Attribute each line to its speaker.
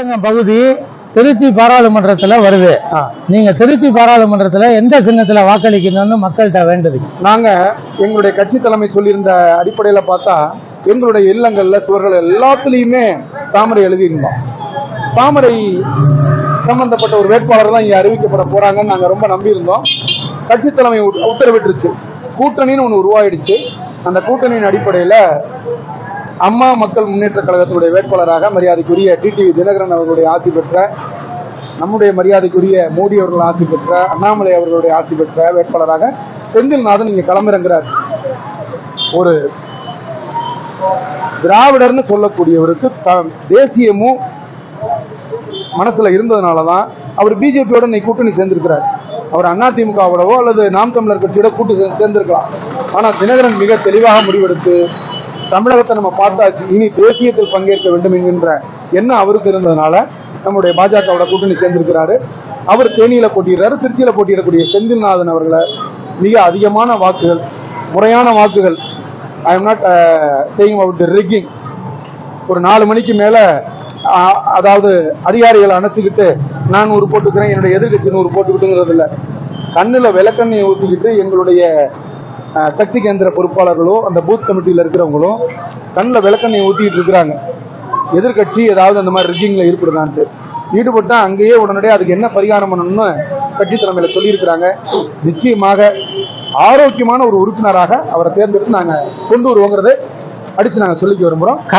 Speaker 1: ஸ்ரீரங்கம் பகுதி திருச்சி பாராளுமன்றத்துல வருது. நீங்க திருச்சி பாராளுமன்றத்துல எந்த சின்னத்துல வாக்களிக்கணும்னு மக்கள்கிட்ட வேண்டுது?
Speaker 2: நாங்க எங்களுடைய கட்சி தலைமை சொல்லியிருந்த அடிப்படையில பார்த்தா எங்களுடைய இல்லங்கள்ல சுவர்கள் எல்லாத்துலயுமே தாமரை எழுதியிருந்தோம். தாமரை சம்பந்தப்பட்ட ஒரு வேட்பாளர் தான் இங்க அறிவிக்கப்பட போறாங்கன்னு நாங்க ரொம்ப நம்பி இருந்தோம். கட்சி தலைமை உத்தரவிட்டுருச்சு. கூட்டணின்னு ஒண்ணு உருவாயிடுச்சு. அந்த கூட்டணியின் அடிப்படையில அம்மா மக்கள் முன்னேற்ற கழகத்தினுடைய வேட்பாளராக மரியாதைக்குரிய டிடிவி தினகரன் அவர்களுடைய ஆசி பெற்ற, நம்முடைய மரியாதைக்குரிய மோடி அவர்கள் ஆசி பெற்ற, அண்ணாமலை அவர்களுடைய ஆசி பெற்ற வேட்பாளராக செந்தில்நாதன் இங்க களமிறங்குறார். ஒரு திராவிடர்னு சொல்லக்கூடியவருக்கு தேசியமும் மனசுல இருந்ததுனாலதான் அவர் பிஜேபியோட இன்னைக்கு கூட்டணி சேர்ந்திருக்கிறார். அவர் அதிமுகவோடவோ அல்லது நாம் தமிழர் கட்சியோட கூட்டு சேர்ந்திருக்கலாம். ஆனா தினகரன் மிக தெளிவாக முடிவெடுத்து தமிழகத்தை நம்ம பார்த்தாச்சு, இனி தேசியத்தில் பங்கேற்க வேண்டும் என்கின்ற எண்ணம் அவருக்கு இருந்ததுனால நம்முடைய பாஜகவோட கூட்டணி சேர்ந்திருக்கிறாரு. அவர் தேனியில போட்டியிடுறாரு. திருச்சியில போட்டியிடக்கூடிய செந்தில்நாதன் அவர்களை மிக அதிகமான வாக்குகள், முறையான வாக்குகள், I am not saying about the rigging, ஒரு 4 மணிக்கு மேல அதாவது அதிகாரிகளை அணைச்சுக்கிட்டு நான் 100 போட்டுக்கிறேன், என்னுடைய எதிர்கட்சி 100 போட்டுக்கிட்டுங்கிறது இல்ல. கண்ணுல விளக்கண்ணையை ஊற்றிக்கிட்டு எங்களுடைய சக்தி கேந்திர பொறுப்பாளர்களோ அந்த பூத் கமிட்டியில இருக்கிறவங்களும் கண்ணில் விளக்கண்ணையை ஊத்திட்டு இருக்கிறாங்க. எதிர்கட்சி ஏதாவது அந்த மாதிரி ரிக்கிங்ல ஈடுபடுதான்ட்டு ஈடுபட்டா அங்கேயே உடனடியாக அதுக்கு என்ன பரிகாரம் பண்ணணும்னு கட்சி தலைமையில சொல்லியிருக்கிறாங்க. நிச்சயமாக ஆரோக்கியமான ஒரு உறுப்பினராக அவரை தேர்ந்தெடுத்து நாங்க கொண்டு வருவோங்கிறத அடிச்சு நாங்க சொல்லிக்க விரும்புறோம்.